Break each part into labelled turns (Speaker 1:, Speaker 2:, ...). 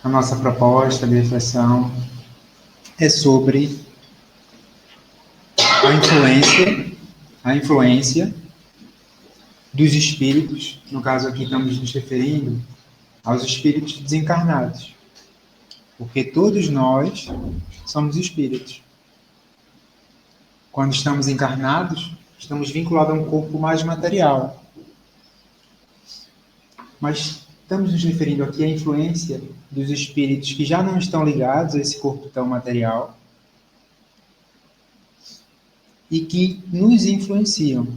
Speaker 1: A nossa proposta de reflexão é sobre a influência dos espíritos. No caso aqui estamos nos referindo aos espíritos desencarnados, porque todos nós somos espíritos. Quando estamos encarnados, estamos vinculados a um corpo mais material. Mas estamos nos referindo aqui à influência dos espíritos que já não estão ligados a esse corpo tão material e que nos influenciam.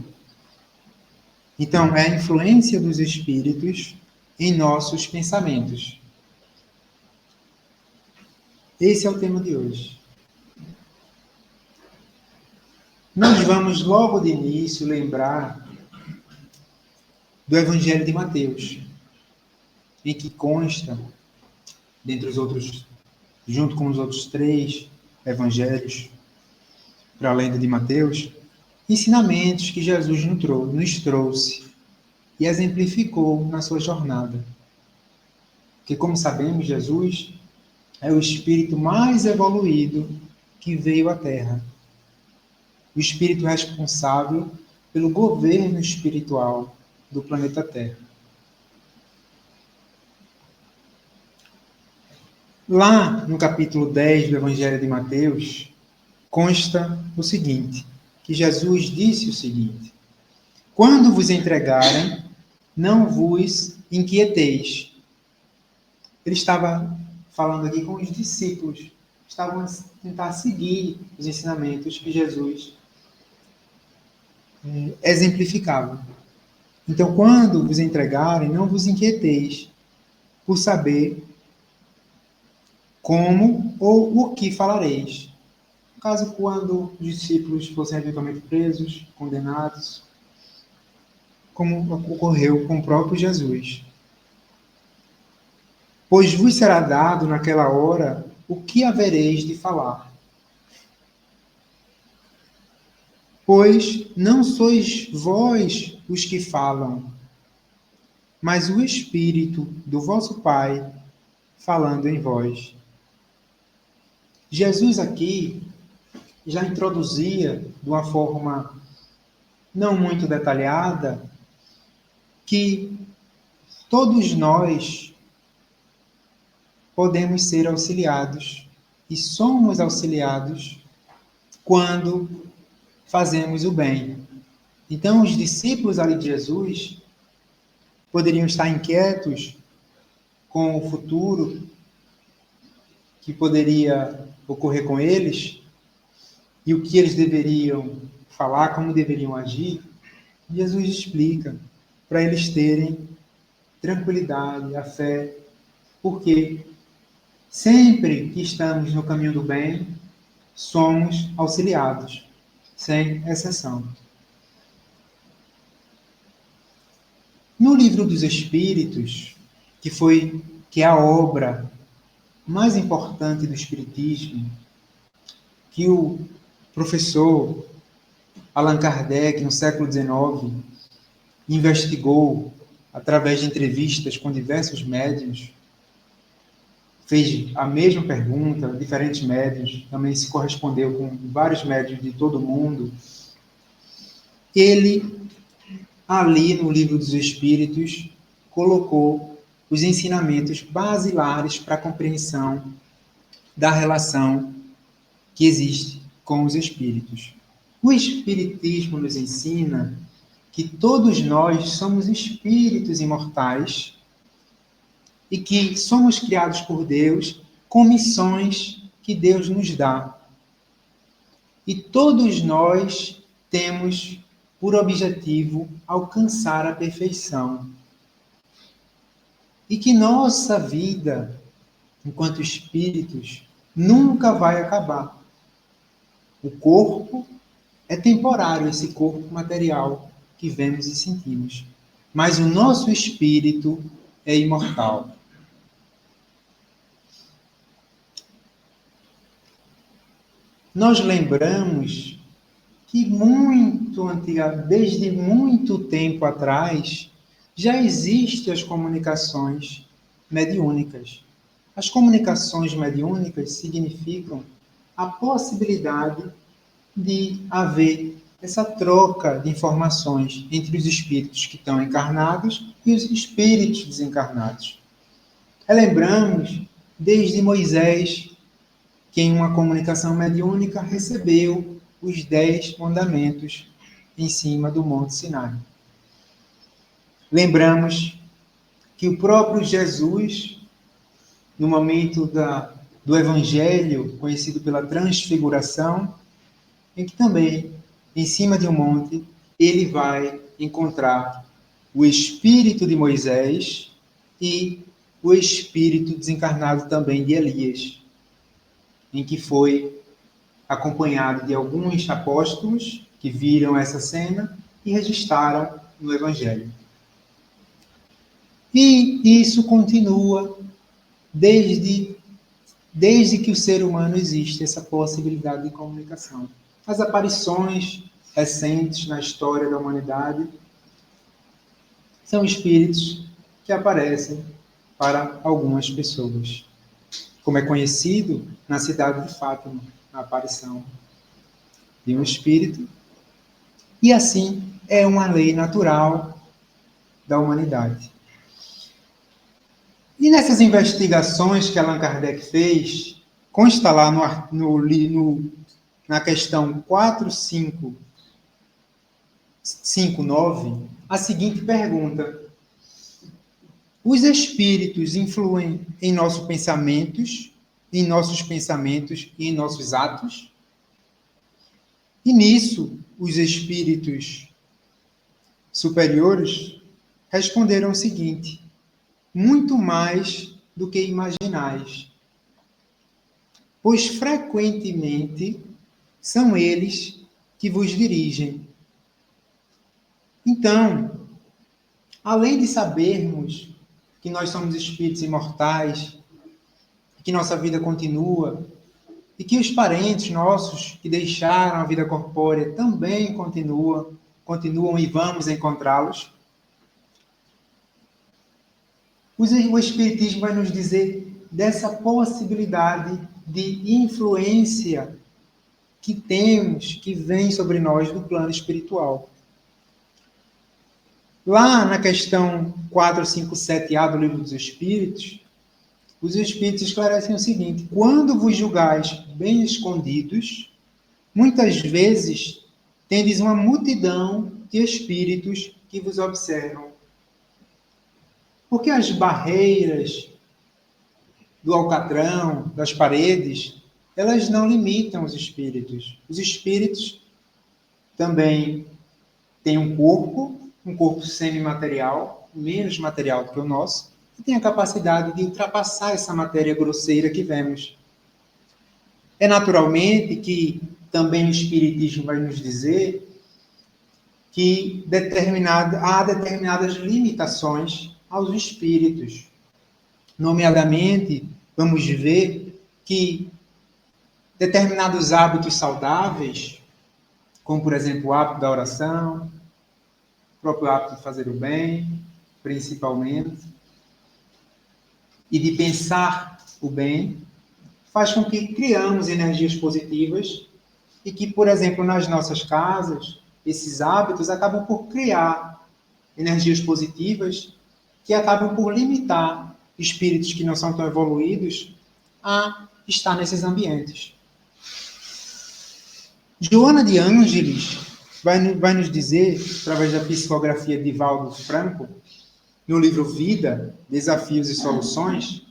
Speaker 1: Então, é a influência dos espíritos em nossos pensamentos. Esse é o tema de hoje. Nós vamos logo de início lembrar do Evangelho de Mateus, em que consta, dentre os outros, junto com os outros 3 evangelhos, para além do de Mateus, ensinamentos que Jesus nos trouxe e exemplificou na sua jornada. Porque, como sabemos, Jesus é o espírito mais evoluído que veio à Terra. O espírito responsável pelo governo espiritual do planeta Terra. Lá no capítulo 10 do Evangelho de Mateus, consta o seguinte, que Jesus disse o seguinte: quando vos entregarem, não vos inquieteis. Ele estava falando aqui com os discípulos, estavam a tentar seguir os ensinamentos que Jesus exemplificava. Então, quando vos entregarem, não vos inquieteis por saber como ou o que falareis. No caso, quando os discípulos fossem eventualmente presos, condenados, como ocorreu com o próprio Jesus. Pois vos será dado naquela hora o que havereis de falar. Pois não sois vós os que falam, mas o Espírito do vosso Pai falando em vós. Jesus aqui já introduzia, de uma forma não muito detalhada, que todos nós podemos ser auxiliados e somos auxiliados quando fazemos o bem. Então, os discípulos ali de Jesus poderiam estar inquietos com o futuro que poderia ocorrer com eles e o que eles deveriam falar, como deveriam agir. Jesus explica para eles terem tranquilidade, a fé, porque sempre que estamos no caminho do bem, somos auxiliados, sem exceção. No Livro dos Espíritos, que é a obra mais importante do Espiritismo, que o professor Allan Kardec, no século XIX, investigou através de entrevistas com diversos médiuns, fez a mesma pergunta, diferentes médiuns, também se correspondeu com vários médiuns de todo o mundo. Ele, ali no Livro dos Espíritos, colocou os ensinamentos basilares para a compreensão da relação que existe com os espíritos. O Espiritismo nos ensina que todos nós somos espíritos imortais e que somos criados por Deus com missões que Deus nos dá. E todos nós temos por objetivo alcançar a perfeição. E que nossa vida, enquanto espíritos, nunca vai acabar. O corpo é temporário, esse corpo material que vemos e sentimos. Mas o nosso espírito é imortal. Nós lembramos que desde muito tempo atrás, já existem as comunicações mediúnicas. As comunicações mediúnicas significam a possibilidade de haver essa troca de informações entre os espíritos que estão encarnados e os espíritos desencarnados. Relembramos desde Moisés, que em uma comunicação mediúnica recebeu os 10 mandamentos em cima do Monte Sinai. Lembramos que o próprio Jesus, no momento do Evangelho, conhecido pela Transfiguração, em que também, em cima de um monte, ele vai encontrar o espírito de Moisés e o espírito desencarnado também de Elias, em que foi acompanhado de alguns apóstolos que viram essa cena e registraram no Evangelho. E isso continua desde que o ser humano existe, essa possibilidade de comunicação. As aparições recentes na história da humanidade são espíritos que aparecem para algumas pessoas. Como é conhecido na cidade de Fátima, a aparição de um espírito. E assim é uma lei natural da humanidade. E nessas investigações que Allan Kardec fez, consta lá na questão 4559, a seguinte pergunta: os espíritos influem em nossos pensamentos e em nossos atos? E nisso, os espíritos superiores responderam o seguinte: muito mais do que imaginais, pois frequentemente são eles que vos dirigem. Então, além de sabermos que nós somos espíritos imortais, que nossa vida continua, e que os parentes nossos que deixaram a vida corpórea também continuam e vamos encontrá-los, o Espiritismo vai nos dizer dessa possibilidade de influência que temos, que vem sobre nós do plano espiritual. Lá na questão 457A do Livro dos Espíritos, os Espíritos esclarecem o seguinte: quando vos julgais bem escondidos, muitas vezes tendes uma multidão de espíritos que vos observam. Porque as barreiras do alcatrão, das paredes, elas não limitam os espíritos. Os espíritos também têm um corpo semimaterial, menos material do que o nosso, e tem a capacidade de ultrapassar essa matéria grosseira que vemos. É naturalmente que também o Espiritismo vai nos dizer que há determinadas limitações aos espíritos. Nomeadamente, vamos ver que determinados hábitos saudáveis, como, por exemplo, o hábito da oração, o próprio hábito de fazer o bem, principalmente, e de pensar o bem, faz com que criamos energias positivas e que, por exemplo, nas nossas casas, esses hábitos acabam por criar energias positivas que acabam por limitar espíritos que não são tão evoluídos a estar nesses ambientes. Joana de Ângeles vai nos dizer, através da psicografia de Valdo Franco, no livro Vida, Desafios e Soluções,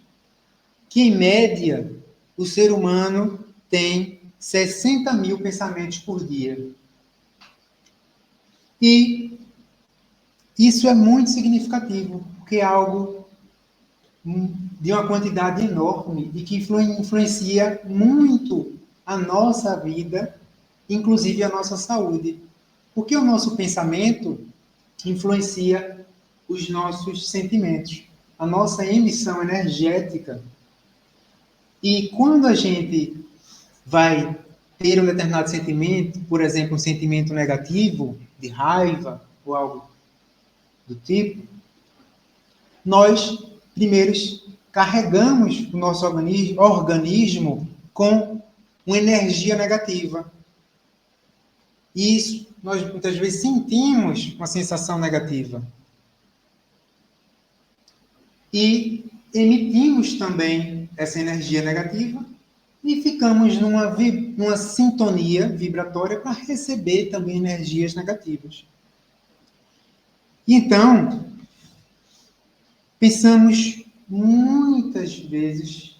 Speaker 1: que, em média, o ser humano tem 60 mil pensamentos por dia. E isso é muito significativo, porque é algo de uma quantidade enorme e que influencia muito a nossa vida, inclusive a nossa saúde. Porque o nosso pensamento influencia os nossos sentimentos, a nossa emissão energética. E quando a gente vai ter um determinado sentimento, por exemplo, um sentimento negativo, de raiva ou algo do tipo, nós, primeiro, carregamos o nosso organismo com uma energia negativa. E isso, nós muitas vezes sentimos uma sensação negativa. E emitimos também essa energia negativa e ficamos numa sintonia vibratória para receber também energias negativas. Então, pensamos muitas vezes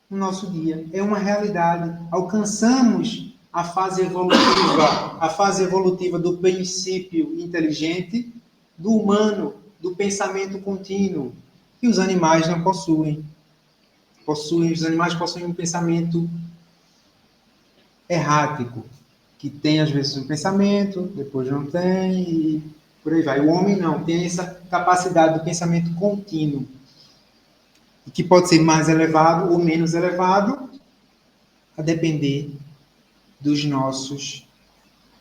Speaker 1: no nosso dia. É uma realidade. Alcançamos a fase evolutiva do princípio inteligente, do humano, do pensamento contínuo, que os animais não possuem. Os animais possuem um pensamento errático, que tem às vezes um pensamento, depois não tem, e por aí vai. O homem não, tem essa capacidade do pensamento contínuo, que pode ser mais elevado ou menos elevado, a depender dos nossos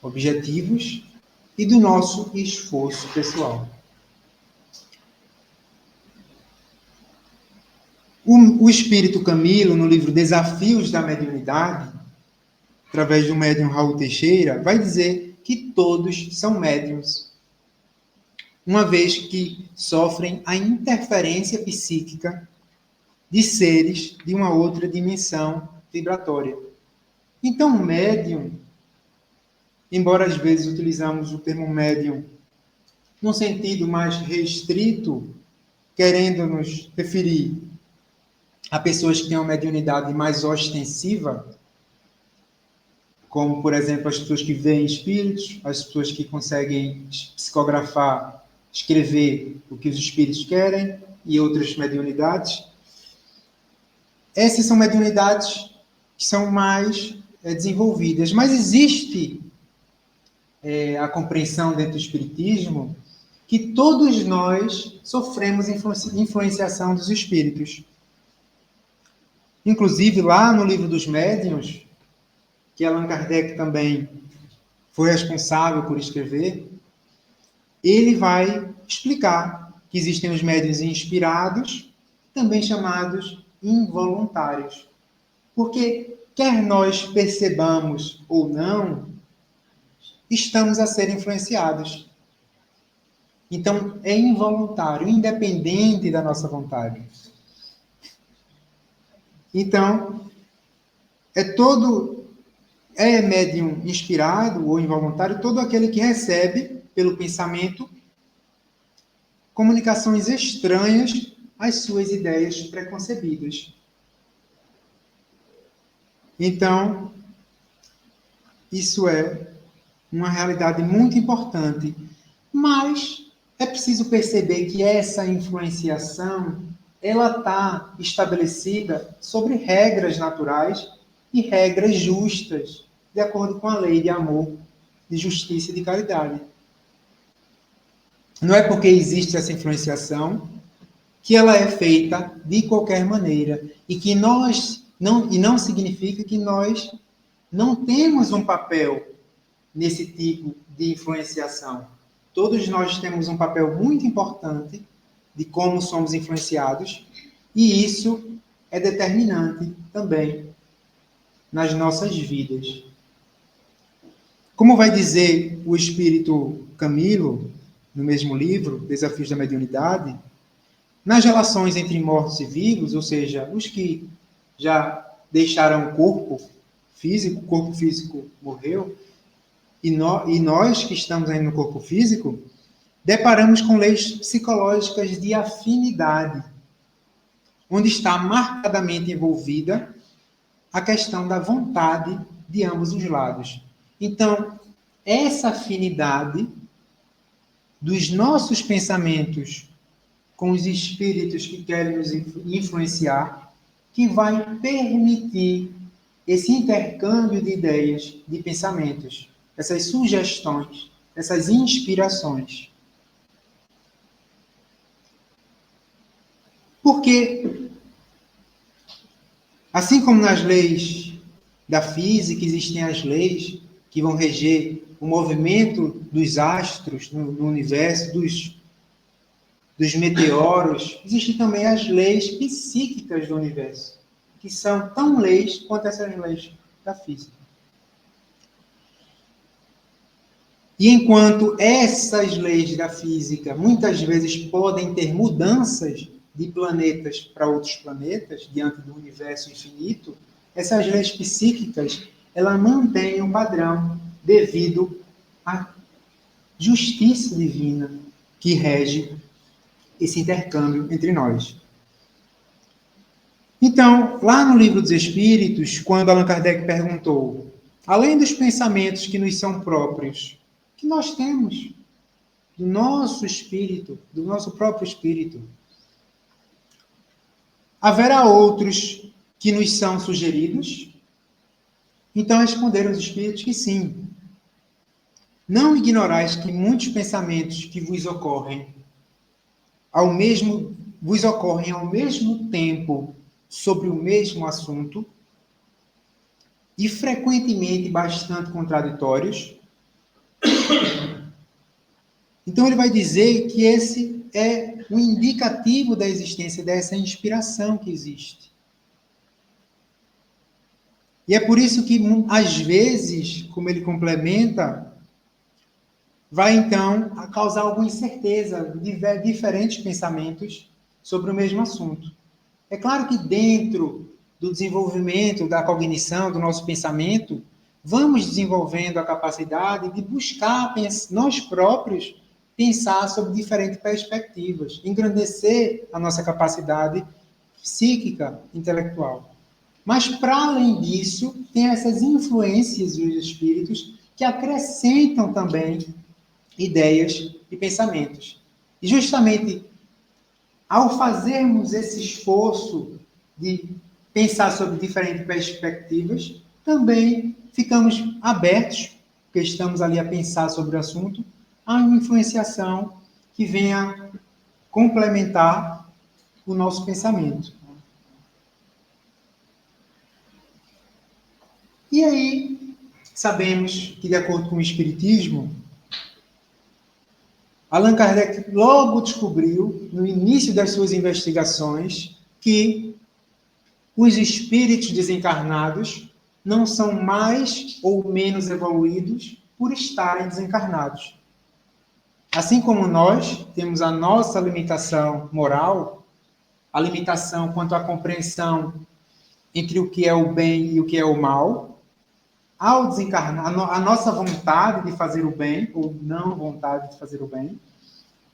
Speaker 1: objetivos e do nosso esforço pessoal. O espírito Camilo, no livro Desafios da Mediunidade, através do médium Raul Teixeira, vai dizer que todos são médiuns, uma vez que sofrem a interferência psíquica de seres de uma outra dimensão vibratória. Então, o médium, embora às vezes utilizamos o termo médium num sentido mais restrito, querendo nos referir a pessoas que têm uma mediunidade mais ostensiva, como, por exemplo, as pessoas que veem espíritos, as pessoas que conseguem psicografar, escrever o que os espíritos querem, e outras mediunidades. Essas são mediunidades que são mais desenvolvidas. Mas existe a compreensão dentro do espiritismo que todos nós sofremos influenciação dos espíritos. Inclusive, lá no livro dos médiuns, que Allan Kardec também foi responsável por escrever, ele vai explicar que existem os médiuns inspirados, também chamados involuntários. Porque, quer nós percebamos ou não, estamos a ser influenciados. Então, é involuntário, independente da nossa vontade. Então, é médium inspirado ou involuntário todo aquele que recebe, pelo pensamento, comunicações estranhas às suas ideias preconcebidas. Então, isso é uma realidade muito importante, mas é preciso perceber que essa influenciação ela está estabelecida sobre regras naturais e regras justas, de acordo com a lei de amor, de justiça e de caridade. Não é porque existe essa influenciação que ela é feita de qualquer maneira e que não significa que nós não temos um papel nesse tipo de influenciação. Todos nós temos um papel muito importante de como somos influenciados, e isso é determinante também nas nossas vidas. Como vai dizer o espírito Camilo, no mesmo livro, Desafios da Mediunidade, nas relações entre mortos e vivos, ou seja, os que já deixaram o corpo físico morreu, e nós que estamos ainda no corpo físico, deparamos com leis psicológicas de afinidade, onde está marcadamente envolvida a questão da vontade de ambos os lados. Então, essa afinidade dos nossos pensamentos com os espíritos que querem nos influenciar, que vai permitir esse intercâmbio de ideias, de pensamentos, essas sugestões, essas inspirações. Porque, assim como nas leis da física, existem as leis que vão reger o movimento dos astros no universo, dos dos meteoros, existem também as leis psíquicas do universo, que são tão leis quanto essas leis da física. E enquanto essas leis da física muitas vezes podem ter mudanças de planetas para outros planetas, diante do universo infinito, essas leis psíquicas, elas mantêm um padrão devido à justiça divina que rege esse intercâmbio entre nós. Então, lá no Livro dos Espíritos, quando Allan Kardec perguntou, além dos pensamentos que nos são próprios, que nós temos do nosso espírito, do nosso próprio espírito, haverá outros que nos são sugeridos? Então responderam os espíritos que sim. Não ignorais que muitos pensamentos que vos ocorrem ao mesmo tempo sobre o mesmo assunto e frequentemente bastante contraditórios. Então ele vai dizer que esse é um indicativo da existência dessa inspiração que existe. E é por isso que, às vezes, como ele complementa, vai então causar alguma incerteza de diferentes pensamentos sobre o mesmo assunto. É claro que dentro do desenvolvimento da cognição, do nosso pensamento, vamos desenvolvendo a capacidade de buscar nós próprios pensar sobre diferentes perspectivas, engrandecer a nossa capacidade psíquica, intelectual. Mas, para além disso, tem essas influências dos espíritos que acrescentam também ideias e pensamentos. E justamente ao fazermos esse esforço de pensar sobre diferentes perspectivas, também ficamos abertos, porque estamos ali a pensar sobre o assunto, a uma influenciação que venha complementar o nosso pensamento. E aí, sabemos que, de acordo com o Espiritismo, Allan Kardec logo descobriu, no início das suas investigações, que os espíritos desencarnados não são mais ou menos evoluídos por estarem desencarnados. Assim como nós temos a nossa limitação moral, a limitação quanto à compreensão entre o que é o bem e o que é o mal, ao desencarnar, a nossa vontade de fazer o bem, ou não vontade de fazer o bem,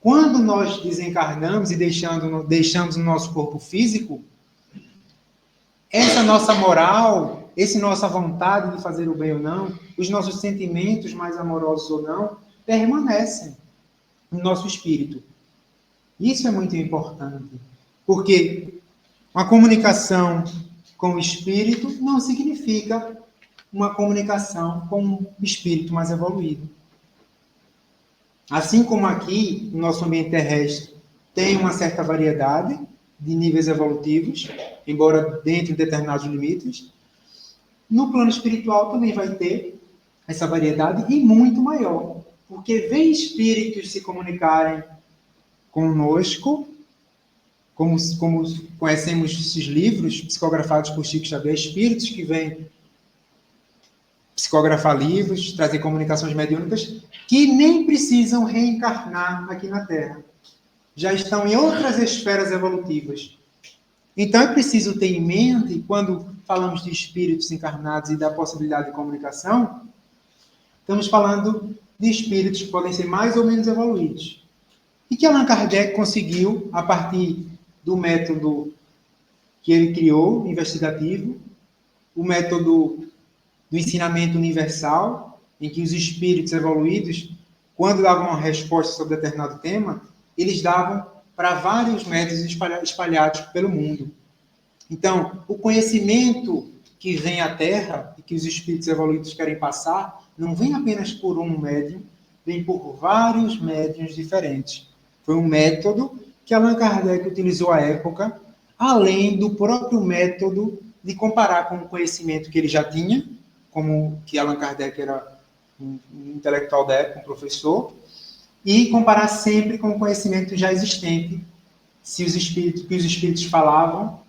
Speaker 1: quando nós desencarnamos e deixamos o nosso corpo físico, essa nossa moral, essa nossa vontade de fazer o bem ou não, os nossos sentimentos mais amorosos ou não, permanecem no nosso espírito. Isso é muito importante, porque uma comunicação com o espírito não significa uma comunicação com um espírito mais evoluído. Assim como aqui, no nosso ambiente terrestre, tem uma certa variedade de níveis evolutivos, embora dentro de determinados limites, no plano espiritual também vai ter essa variedade e muito maior, porque vem espíritos se comunicarem conosco, como conhecemos esses livros psicografados por Chico Xavier, espíritos que vêm psicografar livros, trazer comunicações mediúnicas, que nem precisam reencarnar aqui na Terra. Já estão em outras esferas evolutivas. Então é preciso ter em mente, quando falamos de espíritos encarnados e da possibilidade de comunicação, estamos falando de espíritos que podem ser mais ou menos evoluídos. E que Allan Kardec conseguiu, a partir do método que ele criou, investigativo, o método do ensinamento universal, em que os espíritos evoluídos, quando davam uma resposta sobre determinado tema, eles davam para vários métodos espalhados pelo mundo. Então, o conhecimento que vem à Terra e que os espíritos evoluídos querem passar, não vem apenas por um médium, vem por vários médiuns diferentes. Foi um método que Allan Kardec utilizou à época, além do próprio método de comparar com o conhecimento que ele já tinha, como que Allan Kardec era um intelectual da época, um professor, e comparar sempre com o conhecimento já existente, se os espíritos, que os espíritos falavam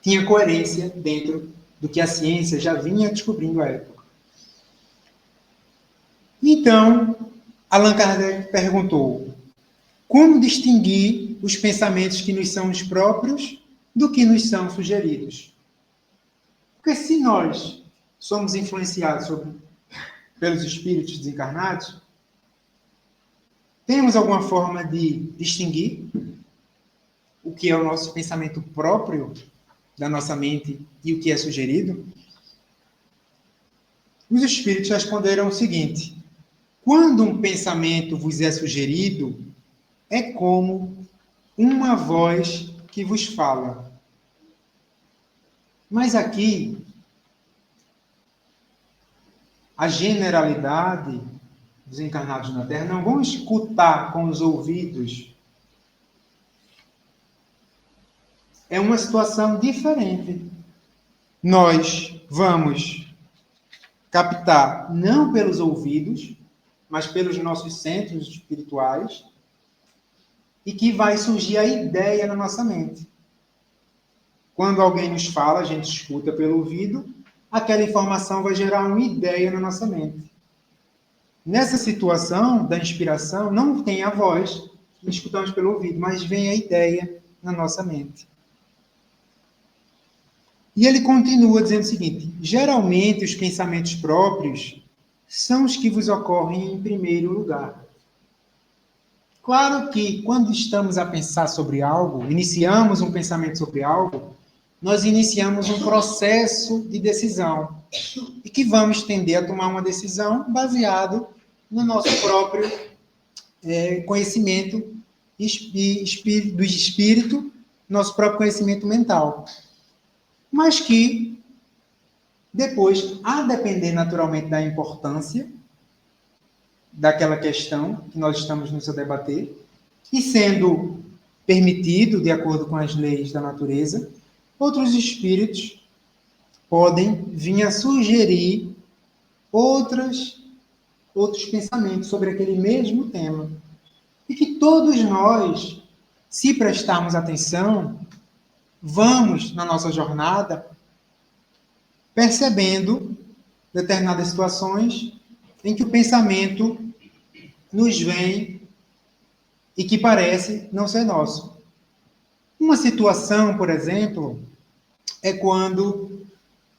Speaker 1: tinha coerência dentro do que a ciência já vinha descobrindo à época. Então, Allan Kardec perguntou: como distinguir os pensamentos que nos são os próprios do que nos são sugeridos? Porque se nós somos influenciados pelos espíritos desencarnados, temos alguma forma de distinguir o que é o nosso pensamento próprio da nossa mente e o que é sugerido? Os espíritos responderam o seguinte: quando um pensamento vos é sugerido, é como uma voz que vos fala. Mas aqui, a generalidade dos encarnados na Terra não vão escutar com os ouvidos. É uma situação diferente. Nós vamos captar não pelos ouvidos, mas pelos nossos centros espirituais, e que vai surgir a ideia na nossa mente. Quando alguém nos fala, a gente escuta pelo ouvido, aquela informação vai gerar uma ideia na nossa mente. Nessa situação da inspiração, não tem a voz que escutamos pelo ouvido, mas vem a ideia na nossa mente. E ele continua dizendo o seguinte: geralmente os pensamentos próprios são os que vos ocorrem em primeiro lugar. Claro que quando estamos a pensar sobre algo, iniciamos um pensamento sobre algo, nós iniciamos um processo de decisão e que vamos tender a tomar uma decisão baseado no nosso próprio conhecimento do espírito, nosso próprio conhecimento mental. Mas que depois, a depender naturalmente da importância daquela questão que nós estamos nos a debater, e sendo permitido, de acordo com as leis da natureza, outros espíritos podem vir a sugerir outros pensamentos sobre aquele mesmo tema. E que todos nós, se prestarmos atenção, vamos, na nossa jornada, percebendo determinadas situações em que o pensamento nos vem e que parece não ser nosso. Uma situação, por exemplo, é quando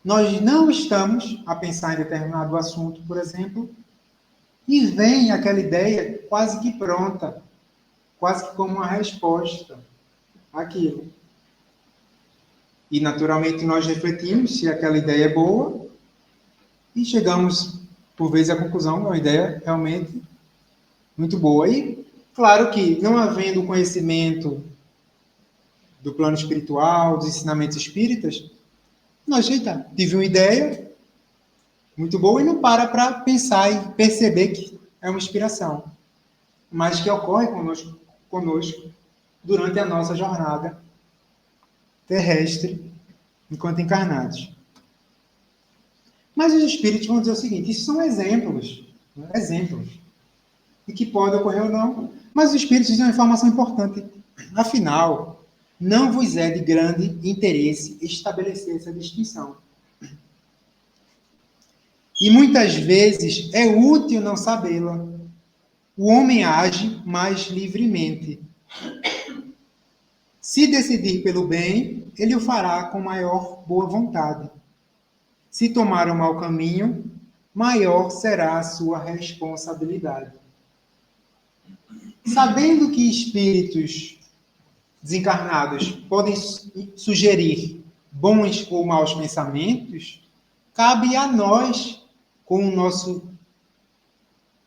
Speaker 1: nós não estamos a pensar em determinado assunto, por exemplo, e vem aquela ideia quase que pronta, quase que como uma resposta àquilo. E, naturalmente, nós refletimos se aquela ideia é boa e chegamos, por vezes, à conclusão que é uma ideia realmente muito boa. E, claro que, não havendo conhecimento do plano espiritual, dos ensinamentos espíritas, nós tive uma ideia muito boa e não para pensar e perceber que é uma inspiração, mas que ocorre conosco durante a nossa jornada terrestre enquanto encarnados. Mas os espíritos vão dizer o seguinte: isso são exemplos, e que pode ocorrer ou não, mas os espíritos dizem uma informação importante. Afinal, não vos é de grande interesse estabelecer essa distinção. E muitas vezes é útil não sabê-la. O homem age mais livremente. Se decidir pelo bem, ele o fará com maior boa vontade. Se tomar o mau caminho, maior será a sua responsabilidade. Sabendo que espíritos desencarnados podem sugerir bons ou maus pensamentos, cabe a nós, com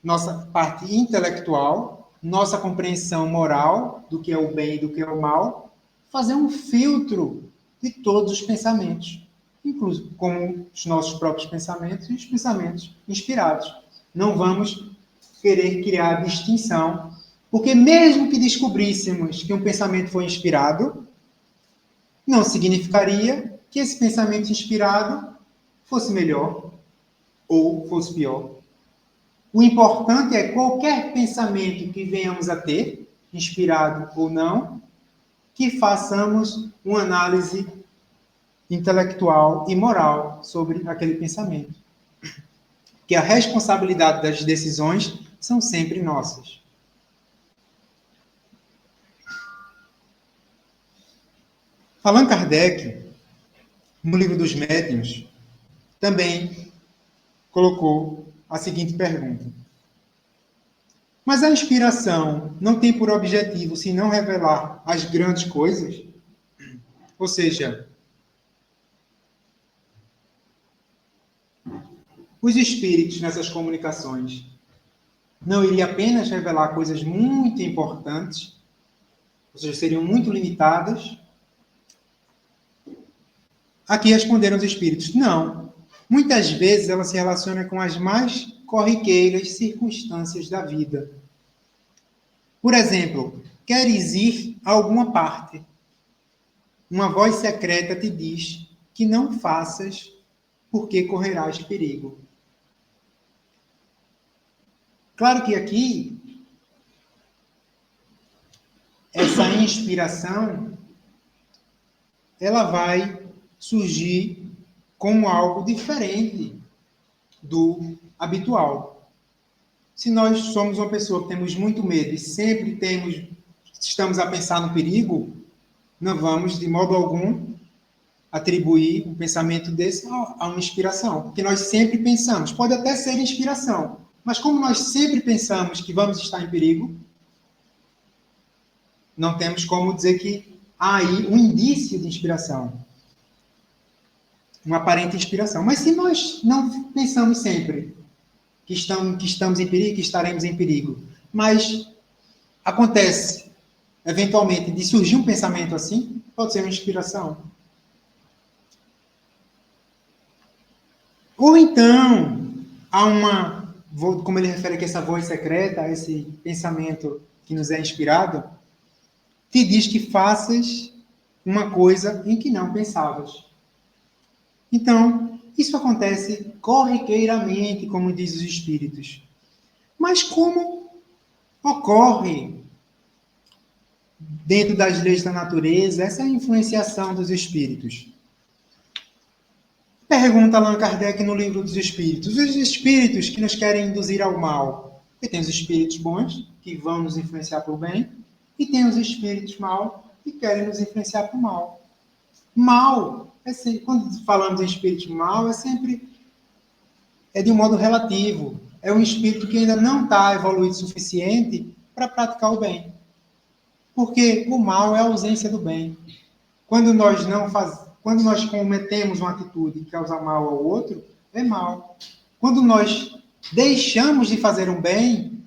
Speaker 1: nossa parte intelectual, nossa compreensão moral do que é o bem e do que é o mal, fazer um filtro de todos os pensamentos, inclusive como os nossos próprios pensamentos e os pensamentos inspirados. Não vamos querer criar distinção, porque mesmo que descobríssemos que um pensamento foi inspirado, não significaria que esse pensamento inspirado fosse melhor ou fosse pior. O importante é qualquer pensamento que venhamos a ter, inspirado ou não, que façamos uma análise intelectual e moral sobre aquele pensamento. Que a responsabilidade das decisões são sempre nossas. Allan Kardec, no livro dos Médiuns, também colocou a seguinte pergunta: mas a inspiração não tem por objetivo senão revelar as grandes coisas? Ou seja, os espíritos nessas comunicações não iriam apenas revelar coisas muito importantes, ou seja, seriam muito limitadas? Aqui responderam os espíritos: não. Muitas vezes ela se relaciona com as mais corriqueiras circunstâncias da vida. Por exemplo, queres ir a alguma parte. Uma voz secreta te diz que não faças, porque correrás perigo. Claro que aqui, essa inspiração, ela vai surgir como algo diferente do habitual. Se nós somos uma pessoa que temos muito medo e sempre estamos a pensar no perigo, não vamos, de modo algum, atribuir um pensamento desse a uma inspiração. Porque nós sempre pensamos, pode até ser inspiração, mas como nós sempre pensamos que vamos estar em perigo, não temos como dizer que há aí um indício de inspiração. Uma aparente inspiração. Mas se nós não pensamos sempre que estamos em perigo, que estaremos em perigo, mas acontece, eventualmente, de surgir um pensamento assim, pode ser uma inspiração. Ou então, há uma, como ele refere aqui, essa voz secreta, esse pensamento que nos é inspirado, te diz que faças uma coisa em que não pensavas. Então, isso acontece corriqueiramente, como diz os espíritos. Mas como ocorre dentro das leis da natureza essa influenciação dos espíritos? Pergunta Allan Kardec no livro dos Espíritos. Os espíritos que nos querem induzir ao mal. Porque tem os espíritos bons, que vão nos influenciar para o bem, e tem os espíritos maus, que querem nos influenciar para o mal. Mal, quando falamos em espírito mal, é de um modo relativo. É um espírito que ainda não está evoluído o suficiente para praticar o bem. Porque o mal é a ausência do bem. Quando nós cometemos uma atitude que causa mal ao outro, é mal. Quando nós deixamos de fazer um bem,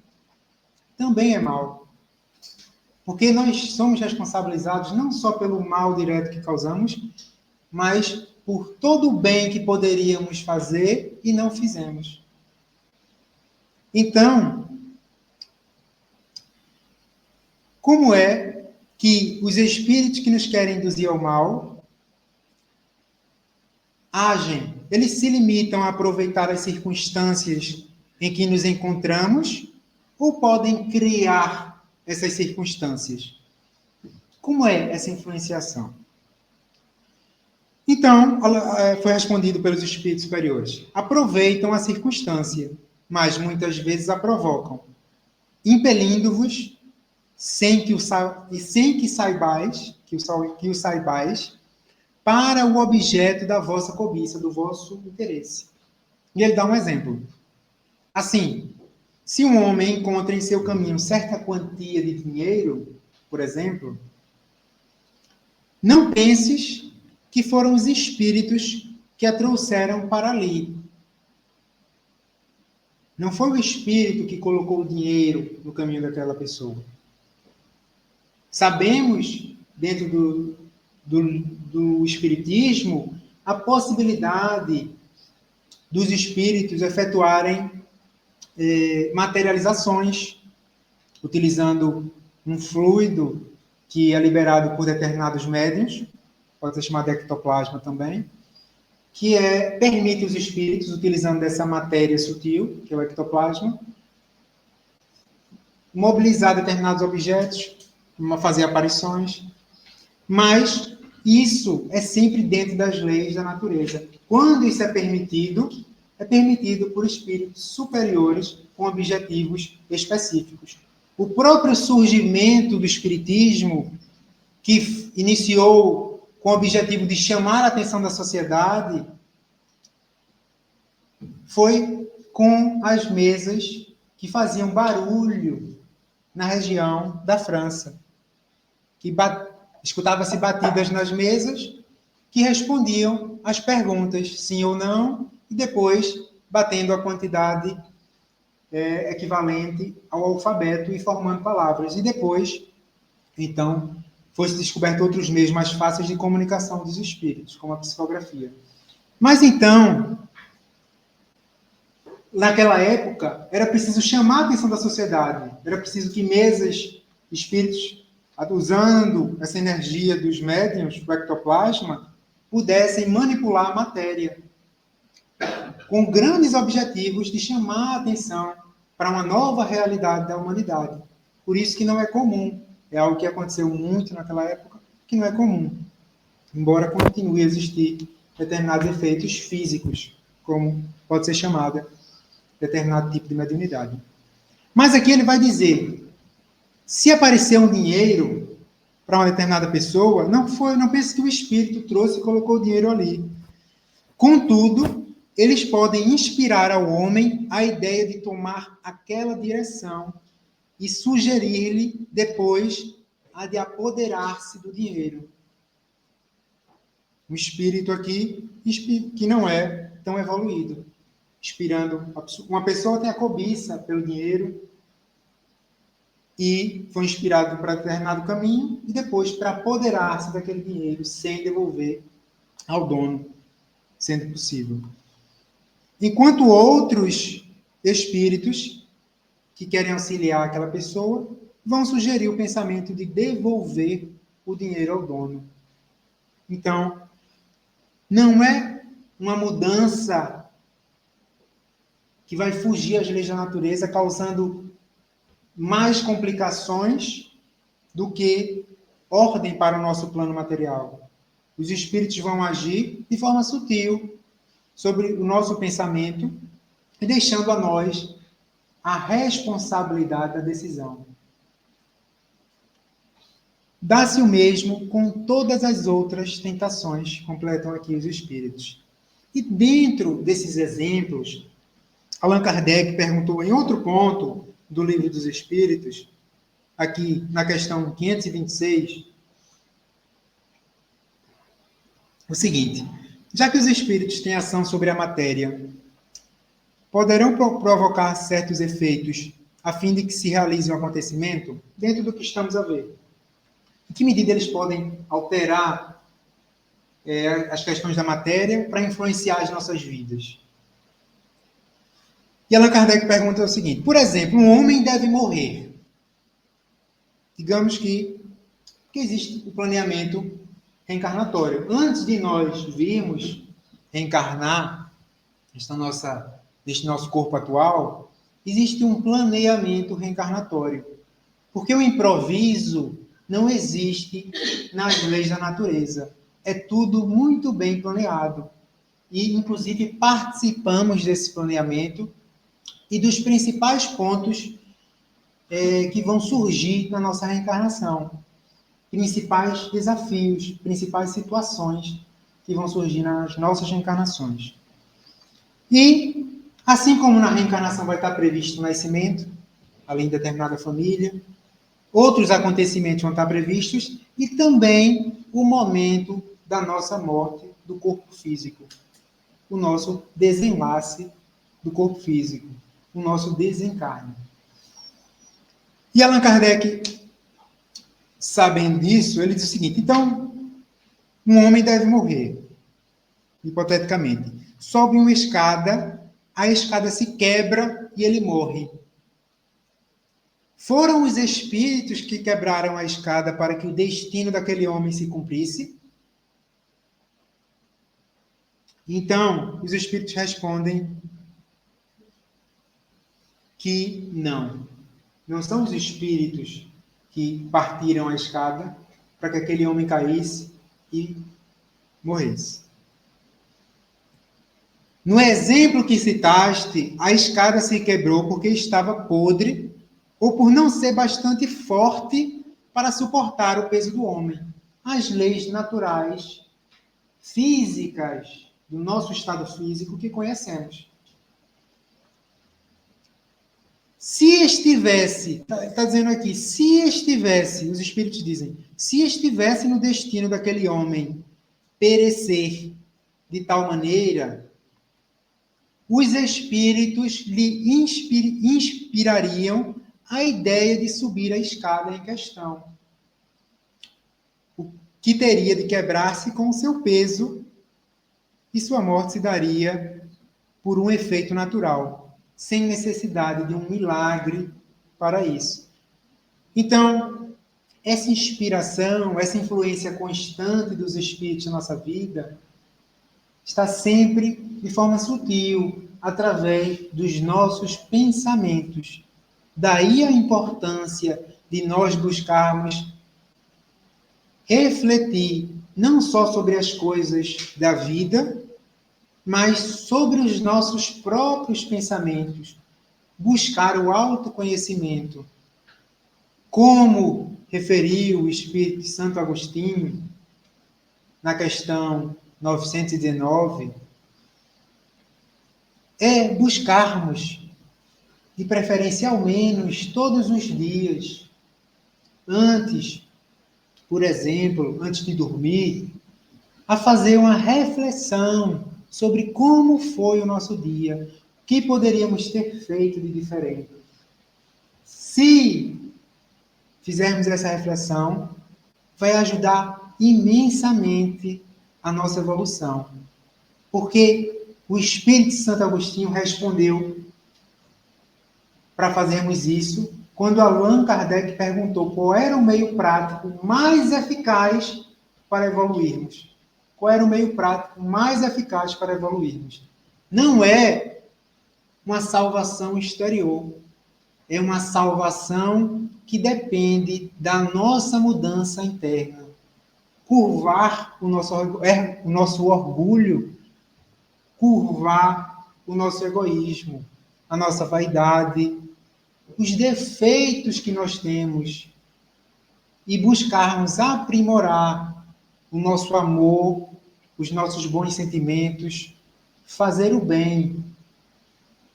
Speaker 1: também é mal. Porque nós somos responsabilizados não só pelo mal direto que causamos, mas por todo o bem que poderíamos fazer e não fizemos. Então, como é que os espíritos que nos querem induzir ao mal agem? Eles se limitam a aproveitar as circunstâncias em que nos encontramos ou podem criar essas circunstâncias? Como é essa influenciação? Então, foi respondido pelos espíritos superiores. Aproveitam a circunstância, mas muitas vezes a provocam, impelindo-vos sem que saibais, para o objeto da vossa cobiça, do vosso interesse. E ele dá um exemplo. Assim, se um homem encontra em seu caminho certa quantia de dinheiro, por exemplo, não penses que foram os espíritos que a trouxeram para ali. Não foi o espírito que colocou o dinheiro no caminho daquela pessoa. Sabemos, dentro do espiritismo, a possibilidade dos espíritos efetuarem materializações, utilizando um fluido que é liberado por determinados médiuns, pode ser chamado de ectoplasma também, que permite os espíritos, utilizando dessa matéria sutil, que é o ectoplasma, mobilizar determinados objetos, fazer aparições, mas isso é sempre dentro das leis da natureza. Quando isso é permitido por espíritos superiores com objetivos específicos. O próprio surgimento do espiritismo, que iniciou com o objetivo de chamar a atenção da sociedade, foi com as mesas que faziam barulho na região da França, que escutava-se batidas nas mesas que respondiam às perguntas sim ou não, e depois batendo a quantidade equivalente ao alfabeto e formando palavras. E depois, então, foi-se descoberto outros meios mais fáceis de comunicação dos espíritos, como a psicografia. Mas então, naquela época, era preciso chamar a atenção da sociedade, era preciso que mesas, espíritos, usando essa energia dos médiuns, do ectoplasma, pudessem manipular a matéria, com grandes objetivos de chamar a atenção para uma nova realidade da humanidade. Por isso que não é comum, é algo que aconteceu muito naquela época, que não é comum, embora continue a existir determinados efeitos físicos, como pode ser chamada determinado tipo de mediunidade. Mas aqui ele vai dizer, se aparecer um dinheiro para uma determinada pessoa, não pense que o espírito trouxe e colocou o dinheiro ali. Contudo, eles podem inspirar ao homem a ideia de tomar aquela direção e sugerir-lhe depois a de apoderar-se do dinheiro. Um espírito aqui que não é tão evoluído. Inspirando. Uma pessoa tem a cobiça pelo dinheiro e foi inspirado para determinado caminho e depois para apoderar-se daquele dinheiro sem devolver ao dono, sendo possível. Enquanto outros espíritos que querem auxiliar aquela pessoa vão sugerir o pensamento de devolver o dinheiro ao dono. Então, não é uma mudança que vai fugir às leis da natureza, causando mais complicações do que ordem para o nosso plano material. Os espíritos vão agir de forma sutil sobre o nosso pensamento e deixando a nós a responsabilidade da decisão. Dá-se o mesmo com todas as outras tentações, completam aqui os espíritos. E dentro desses exemplos, Allan Kardec perguntou em outro ponto do Livro dos Espíritos, aqui na questão 526, o seguinte: já que os espíritos têm ação sobre a matéria, poderão provocar certos efeitos a fim de que se realize um acontecimento dentro do que estamos a ver? Em que medida eles podem alterar as questões da matéria para influenciar as nossas vidas? E Allan Kardec pergunta o seguinte: por exemplo, um homem deve morrer. Digamos que existe o planeamento reencarnatório. Antes de nós virmos reencarnar neste nosso corpo atual, existe um planeamento reencarnatório. Porque o improviso não existe nas leis da natureza. É tudo muito bem planeado. E, inclusive, participamos desse planeamento e dos principais pontos que vão surgir na nossa reencarnação. Principais desafios, principais situações que vão surgir nas nossas reencarnações. E, assim como na reencarnação vai estar previsto o nascimento, além de determinada família, outros acontecimentos vão estar previstos e também o momento da nossa morte do corpo físico, o nosso desenlace do corpo físico, o nosso desencarne. E Allan Kardec, sabendo disso, ele diz o seguinte: então, um homem deve morrer, hipoteticamente. Sobe uma escada, a escada se quebra e ele morre. Foram os espíritos que quebraram a escada para que o destino daquele homem se cumprisse? Então, os espíritos respondem que não. Não são os espíritos que partiram a escada para que aquele homem caísse e morresse. No exemplo que citaste, a escada se quebrou porque estava podre ou por não ser bastante forte para suportar o peso do homem. As leis naturais, físicas, do nosso estado físico que conhecemos. Se estivesse, está dizendo aqui, se estivesse, os espíritos dizem, se estivesse no destino daquele homem perecer de tal maneira, os espíritos lhe inspirariam a ideia de subir a escada em questão, o que teria de quebrar-se com o seu peso, e sua morte se daria por um efeito natural, sem necessidade de um milagre para isso. Então, essa inspiração, essa influência constante dos espíritos na nossa vida, está sempre de forma sutil, através dos nossos pensamentos. Daí a importância de nós buscarmos refletir não só sobre as coisas da vida, mas sobre os nossos próprios pensamentos. Buscar o autoconhecimento. Como referiu o Espírito de Santo Agostinho na questão 919, é buscarmos, de preferência ao menos, todos os dias, antes, por exemplo, antes de dormir, a fazer uma reflexão sobre como foi o nosso dia, o que poderíamos ter feito de diferente. Se fizermos essa reflexão, vai ajudar imensamente a nossa evolução. Porque o Espírito de Santo Agostinho respondeu para fazermos isso quando Allan Kardec perguntou qual era o meio prático mais eficaz para evoluirmos. Qual era o meio prático mais eficaz para evoluirmos? Não é uma salvação exterior. É uma salvação que depende da nossa mudança interna. Curvar o nosso orgulho, curvar o nosso egoísmo, a nossa vaidade, os defeitos que nós temos e buscarmos aprimorar o nosso amor, os nossos bons sentimentos, fazer o bem.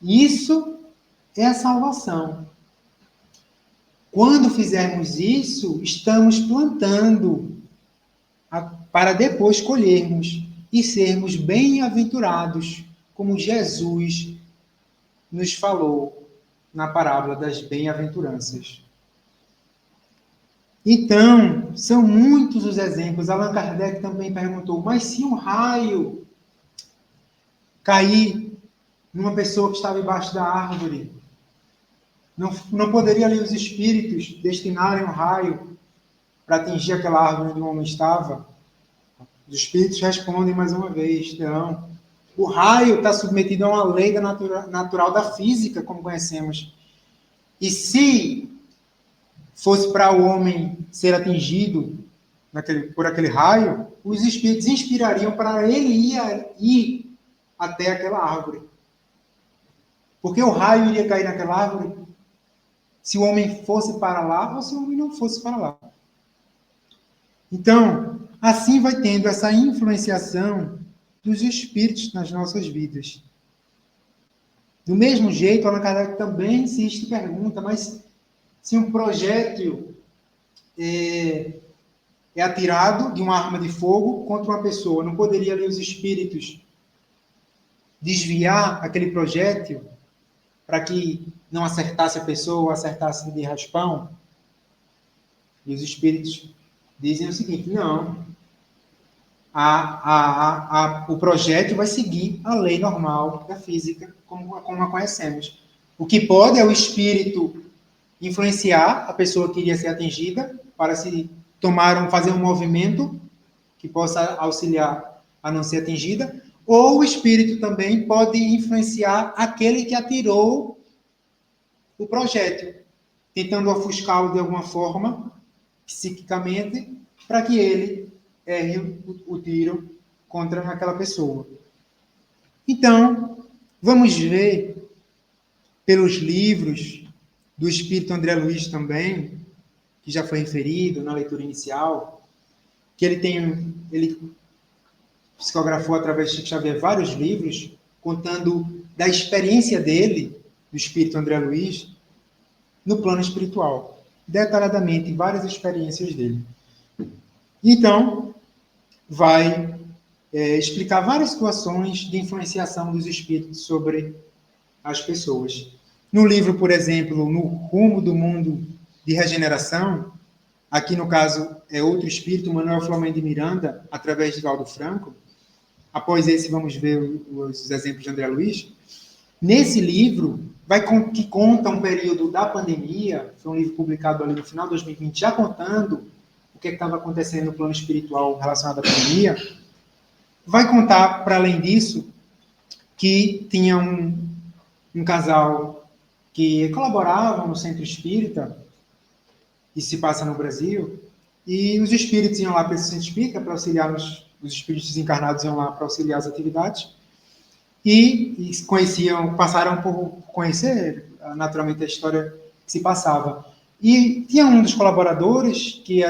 Speaker 1: Isso é a salvação. Quando fizermos isso, estamos plantando para depois colhermos e sermos bem-aventurados, como Jesus nos falou na parábola das bem-aventuranças. Então, são muitos os exemplos. Allan Kardec também perguntou, mas se um raio cair numa pessoa que estava embaixo da árvore, não poderia ali os espíritos destinarem um raio para atingir aquela árvore onde o homem estava? Os espíritos respondem mais uma vez, não. O raio está submetido a uma lei natural da física, como conhecemos. E se fosse para o homem ser atingido por aquele raio, os espíritos inspirariam para ele ir até aquela árvore. Porque o raio iria cair naquela árvore se o homem fosse para lá ou se o homem não fosse para lá. Então, assim vai tendo essa influenciação dos espíritos nas nossas vidas. Do mesmo jeito, Allan Kardec também insiste e pergunta, mas se um projétil é atirado de uma arma de fogo contra uma pessoa, não poderia ali os espíritos desviar aquele projétil para que não acertasse a pessoa ou acertasse de raspão? E os espíritos dizem o seguinte, não, o projétil vai seguir a lei normal da física, como a conhecemos. O que pode é o espírito influenciar a pessoa que iria ser atingida para se fazer um movimento que possa auxiliar a não ser atingida, ou o espírito também pode influenciar aquele que atirou o projétil tentando ofuscá-lo de alguma forma, psiquicamente, para que ele erre o tiro contra aquela pessoa. Então, vamos ver pelos livros do Espírito André Luiz também, que já foi referido na leitura inicial, que ele psicografou através de Chico Xavier vários livros, contando da experiência dele, do Espírito André Luiz, no plano espiritual, detalhadamente várias experiências dele. Então, vai explicar várias situações de influenciação dos espíritos sobre as pessoas. No livro, por exemplo, No Rumo do Mundo de Regeneração, aqui no caso é outro espírito, Manuel Flamengo de Miranda, através de Valdo Franco. Após esse, vamos ver os exemplos de André Luiz. Nesse livro, que conta um período da pandemia, foi um livro publicado ali no final de 2020, já contando o que estava acontecendo no plano espiritual relacionado à pandemia. Vai contar, para além disso, que tinha um casal que colaboravam no centro espírita, que se passa no Brasil, e os espíritos iam lá para esse centro espírita para auxiliar os espíritos desencarnados iam lá para auxiliar as atividades, e passaram por conhecer naturalmente a história que se passava. E tinha um dos colaboradores que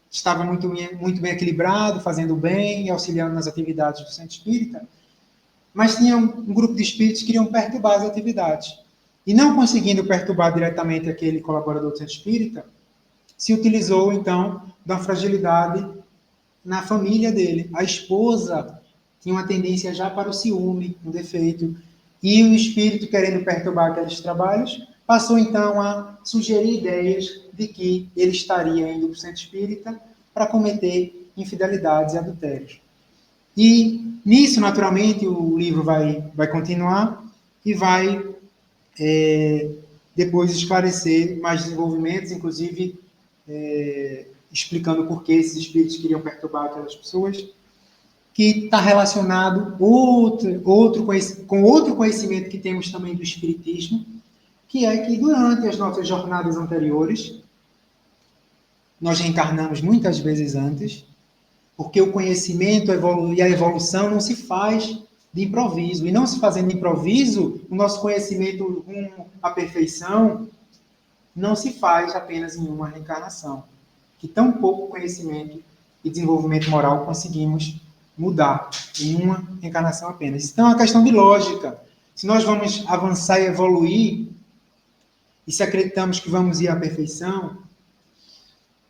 Speaker 1: estava muito bem equilibrado, fazendo bem e auxiliando nas atividades do centro espírita, mas tinha um grupo de espíritos que queriam perturbar as atividades. E não conseguindo perturbar diretamente aquele colaborador do centro espírita, se utilizou, então, da fragilidade na família dele. A esposa tinha uma tendência já para o ciúme, um defeito, e o espírito, querendo perturbar aqueles trabalhos, passou, então, a sugerir ideias de que ele estaria indo para o centro espírita para cometer infidelidades e adultérios. E nisso, naturalmente, o livro vai continuar e vai depois esclarecer mais desenvolvimentos, inclusive explicando por que esses espíritos queriam perturbar aquelas pessoas, que está relacionado com outro conhecimento que temos também do espiritismo, que é que durante as nossas jornadas anteriores, nós reencarnamos muitas vezes antes, porque o conhecimento e a evolução não se faz de improviso. E não se fazendo de improviso, o nosso conhecimento rumo à perfeição não se faz apenas em uma reencarnação. Que tão pouco conhecimento e desenvolvimento moral conseguimos mudar em uma reencarnação apenas. Então, é uma questão de lógica. Se nós vamos avançar e evoluir, e se acreditamos que vamos ir à perfeição,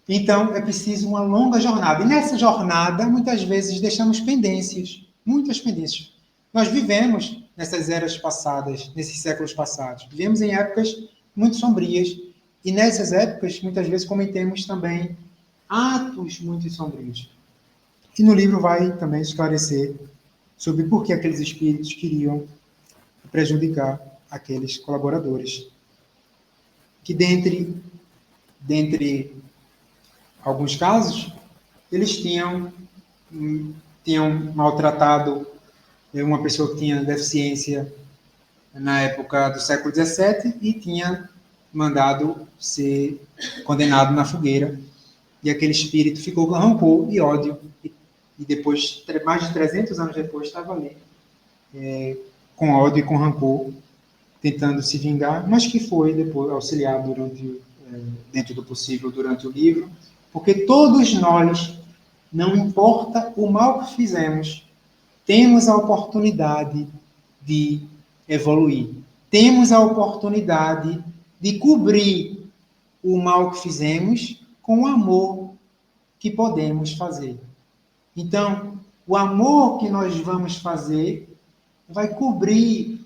Speaker 1: então é preciso uma longa jornada. E nessa jornada, muitas vezes, deixamos pendências, muitas pendências. Nós vivemos nessas eras passadas, nesses séculos passados. Vivemos em épocas muito sombrias. E nessas épocas, muitas vezes, cometemos também atos muito sombrios. E no livro vai também esclarecer sobre por que aqueles espíritos queriam prejudicar aqueles colaboradores. Que dentre alguns casos, eles tinham maltratado uma pessoa que tinha deficiência na época do século XVII e tinha mandado ser condenado na fogueira. E aquele espírito ficou com rancor e ódio. E depois, mais de 300 anos depois, estava ali, com ódio e com rancor, tentando se vingar, mas que foi depois auxiliado dentro do possível durante o livro, porque todos nós, não importa o mal que fizemos, temos a oportunidade de evoluir. Temos a oportunidade de cobrir o mal que fizemos com o amor que podemos fazer. Então, o amor que nós vamos fazer vai cobrir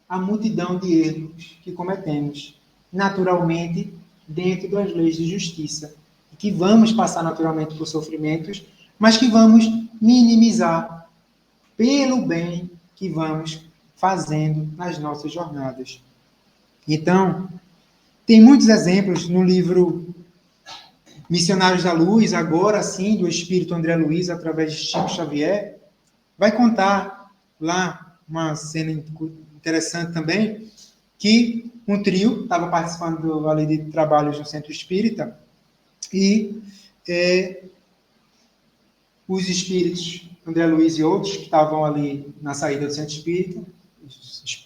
Speaker 1: a multidão de erros que cometemos, naturalmente, dentro das leis de justiça. E que vamos passar naturalmente por sofrimentos, mas que vamos minimizar pelo bem que vamos fazendo nas nossas jornadas. Então, tem muitos exemplos no livro Missionários da Luz, agora sim, do Espírito André Luiz, através de Chico Xavier, vai contar lá uma cena interessante também, que um trio estava participando ali de trabalhos no centro espírita e os espíritos, André Luiz e outros, que estavam ali na saída do centro espírita,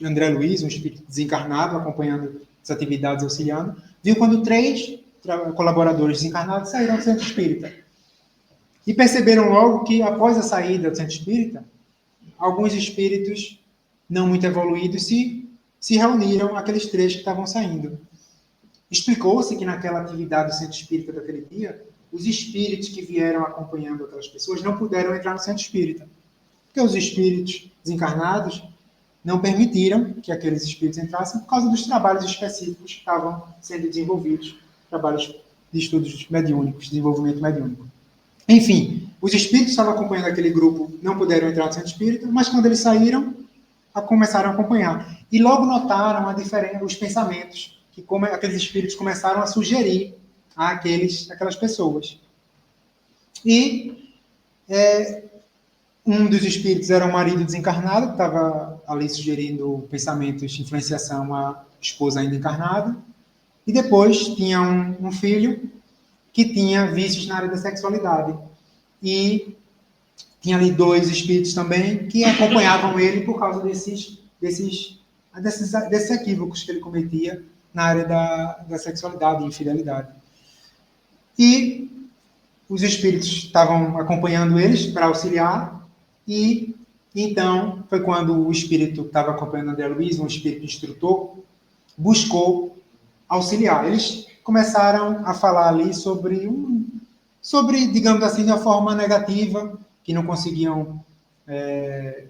Speaker 1: André Luiz, um espírito desencarnado, acompanhando as atividades, auxiliando, viu quando 3 colaboradores desencarnados saíram do centro espírita. E perceberam logo que, após a saída do centro espírita, alguns espíritos não muito evoluídos se reuniram, aqueles 3 que estavam saindo. Explicou-se que naquela atividade do centro espírita daquele dia, os espíritos que vieram acompanhando aquelas pessoas não puderam entrar no centro espírita. Porque os espíritos desencarnados não permitiram que aqueles espíritos entrassem por causa dos trabalhos específicos que estavam sendo desenvolvidos, trabalhos de estudos mediúnicos, desenvolvimento mediúnico. Enfim, os espíritos que estavam acompanhando aquele grupo não puderam entrar no centro espírita, mas quando eles saíram, começaram a acompanhar. E logo notaram a diferença, os pensamentos que aqueles espíritos começaram a sugerir àquelas pessoas. E um dos espíritos era um marido desencarnado, que estava ali sugerindo pensamentos de influenciação à esposa ainda encarnada. E depois tinha um filho que tinha vícios na área da sexualidade. E tinha ali 2 espíritos também que acompanhavam ele por causa desses equívocos que ele cometia na área da sexualidade e infidelidade. E os espíritos estavam acompanhando eles para auxiliar, e então foi quando o espírito que estava acompanhando André Luiz, um espírito instrutor, buscou auxiliar. Eles começaram a falar ali sobre, digamos assim, de uma forma negativa, que não conseguiam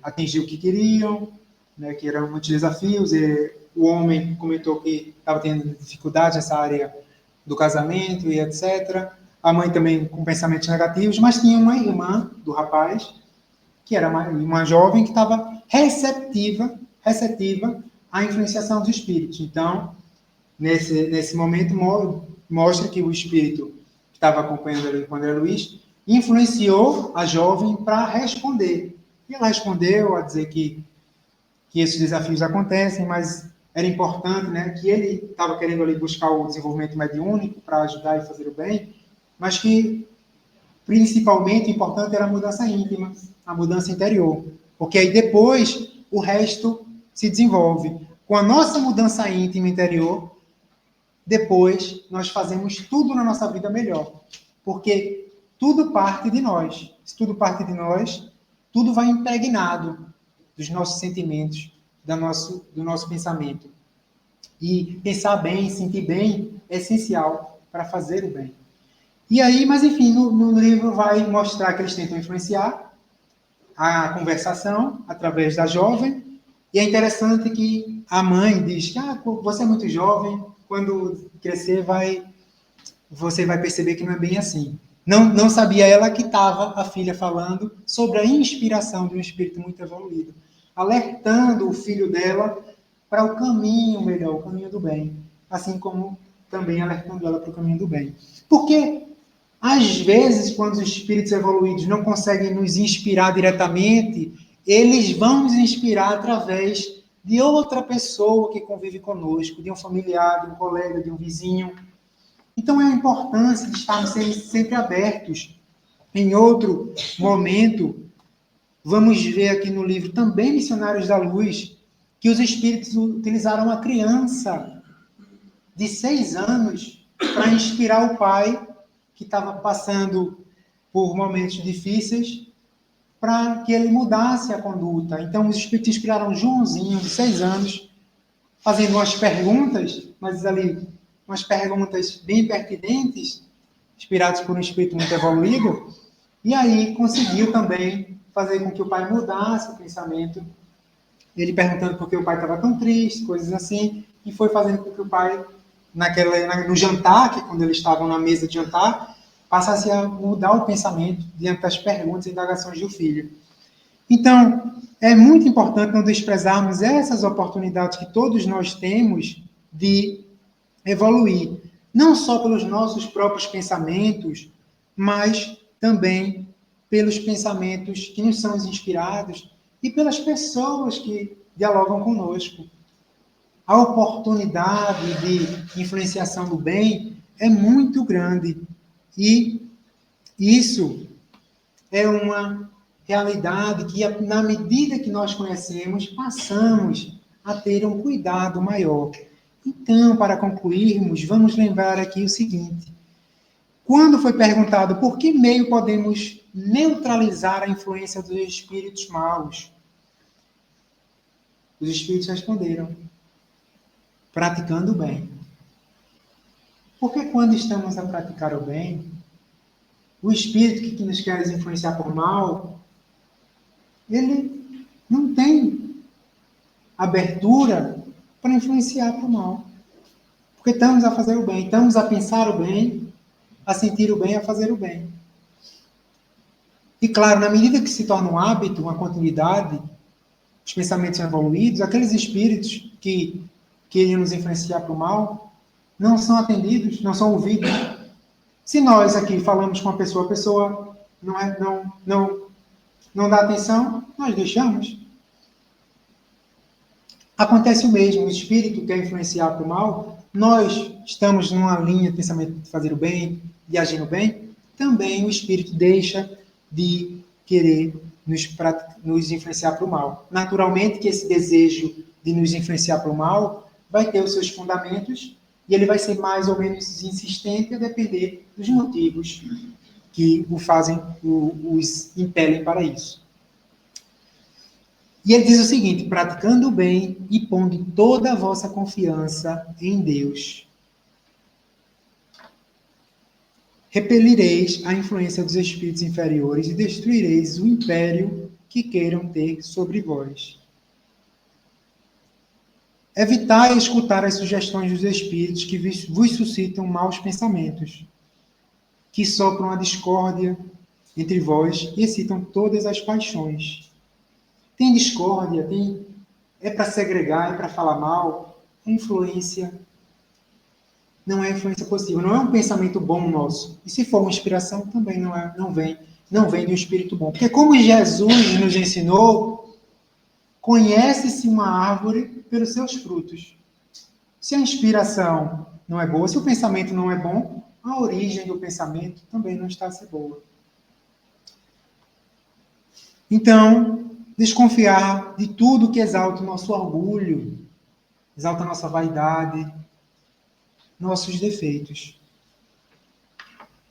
Speaker 1: atingir o que queriam, né, que eram muitos desafios, e o homem comentou que estava tendo dificuldade nessa área do casamento e etc. A mãe também com pensamentos negativos, mas tinha uma irmã do rapaz, que era uma jovem que estava receptiva à influenciação dos espíritos. Então, nesse momento, mostra que o espírito que estava acompanhando ali com André Luiz influenciou a jovem para responder. E ela respondeu a dizer que esses desafios acontecem, mas era importante, né, que ele estava querendo ali buscar o desenvolvimento mediúnico para ajudar e fazer o bem, mas que principalmente importante era a mudança íntima, a mudança interior, porque aí depois o resto se desenvolve. Com a nossa mudança íntima interior, depois nós fazemos tudo na nossa vida melhor, porque tudo parte de nós. Se tudo parte de nós, tudo vai impregnado dos nossos sentimentos, do nosso pensamento. E pensar bem, sentir bem, é essencial para fazer o bem. E aí, mas enfim, no livro vai mostrar que eles tentam influenciar a conversação através da jovem. E é interessante que a mãe diz que você é muito jovem, quando crescer você vai perceber que não é bem assim. Não sabia ela que estava a filha falando sobre a inspiração de um espírito muito evoluído, alertando o filho dela para o caminho melhor, o caminho do bem, assim como também alertando ela para o caminho do bem. Porque, às vezes, quando os espíritos evoluídos não conseguem nos inspirar diretamente, eles vão nos inspirar através de outra pessoa que convive conosco, de um familiar, de um colega, de um vizinho. Então, é a importância de estarmos sempre abertos. Em outro momento, vamos ver aqui no livro também Missionários da Luz, que os espíritos utilizaram uma criança de 6 anos para inspirar o pai, que estava passando por momentos difíceis, para que ele mudasse a conduta. Então, os espíritos inspiraram Joãozinho, de 6 anos, fazendo umas perguntas, mas ali, umas perguntas bem pertinentes, inspiradas por um espírito muito evoluído, e aí conseguiu também fazer com que o pai mudasse o pensamento, ele perguntando por que o pai estava tão triste, coisas assim, e foi fazendo com que o pai, no jantar, que quando eles estavam na mesa de jantar, passasse a mudar o pensamento diante das perguntas e indagações do filho. Então, é muito importante não desprezarmos essas oportunidades que todos nós temos de evoluir, não só pelos nossos próprios pensamentos, mas também pelos pensamentos que nos são inspirados e pelas pessoas que dialogam conosco. a oportunidade de influenciação do bem é muito grande. E isso é uma realidade que, na medida que nós conhecemos, passamos a ter um cuidado maior. Então, para concluirmos, vamos lembrar aqui o seguinte. Quando foi perguntado por que meio podemos neutralizar a influência dos espíritos maus, os espíritos responderam: praticando o bem. Porque quando estamos a praticar o bem, o espírito que nos quer influenciar por mal, ele não tem abertura para influenciar para o mal. Porque estamos a fazer o bem, estamos a pensar o bem, a sentir o bem, a fazer o bem. E claro, na medida que se torna um hábito, uma continuidade, os pensamentos são evoluídos, aqueles espíritos que queriam nos influenciar para o mal, não são atendidos, não são ouvidos. Se nós aqui falamos com a pessoa não dá atenção, nós deixamos. Acontece o mesmo, o espírito quer influenciar para o mal, nós estamos numa linha de pensamento de fazer o bem, de agir no bem, também o espírito deixa de querer nos influenciar para o mal. Naturalmente que esse desejo de nos influenciar para o mal vai ter os seus fundamentos e ele vai ser mais ou menos insistente a depender dos motivos que o fazem, os impelem para isso. E ele diz o seguinte: praticando o bem e pondo toda a vossa confiança em Deus, repelireis a influência dos espíritos inferiores e destruireis o império que queiram ter sobre vós. Evitai escutar as sugestões dos espíritos que vos suscitam maus pensamentos, que sopram a discórdia entre vós e excitam todas as paixões. Tem discórdia, é para segregar, é para falar mal, é influência. Não é influência positiva, não é um pensamento bom nosso. E se for uma inspiração, também não vem de um espírito bom. Porque como Jesus nos ensinou, conhece-se uma árvore pelos seus frutos. Se a inspiração não é boa, se o pensamento não é bom, a origem do pensamento também não está a ser boa. Então, desconfiar de tudo que exalta o nosso orgulho, exalta a nossa vaidade, nossos defeitos.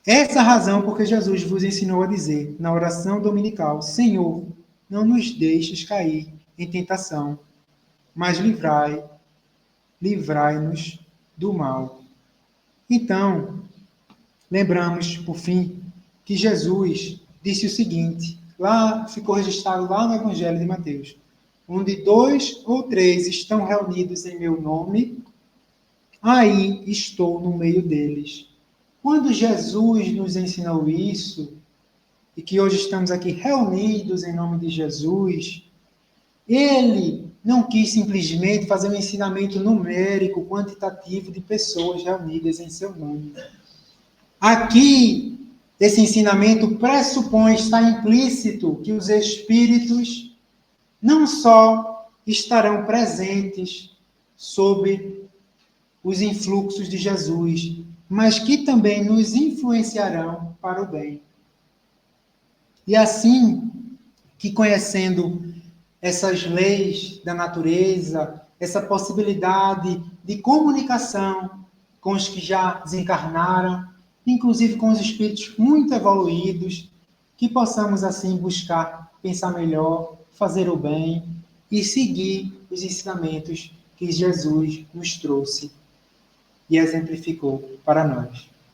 Speaker 1: Essa é a razão porque Jesus vos ensinou a dizer, na oração dominical: Senhor, não nos deixes cair em tentação, mas livrai-nos do mal. Então, lembramos, por fim, que Jesus disse o seguinte, ficou registrado lá no Evangelho de Mateus: onde 2 ou 3 estão reunidos em meu nome, aí estou no meio deles. Quando Jesus nos ensinou isso, e que hoje estamos aqui reunidos em nome de Jesus, ele não quis simplesmente fazer um ensinamento numérico, quantitativo de pessoas reunidas em seu nome. Aqui, esse ensinamento pressupõe, está implícito, que os espíritos não só estarão presentes sob os influxos de Jesus, mas que também nos influenciarão para o bem. E assim que, conhecendo essas leis da natureza, essa possibilidade de comunicação com os que já desencarnaram, inclusive com os espíritos muito evoluídos, que possamos assim buscar pensar melhor, fazer o bem e seguir os ensinamentos que Jesus nos trouxe e exemplificou para nós.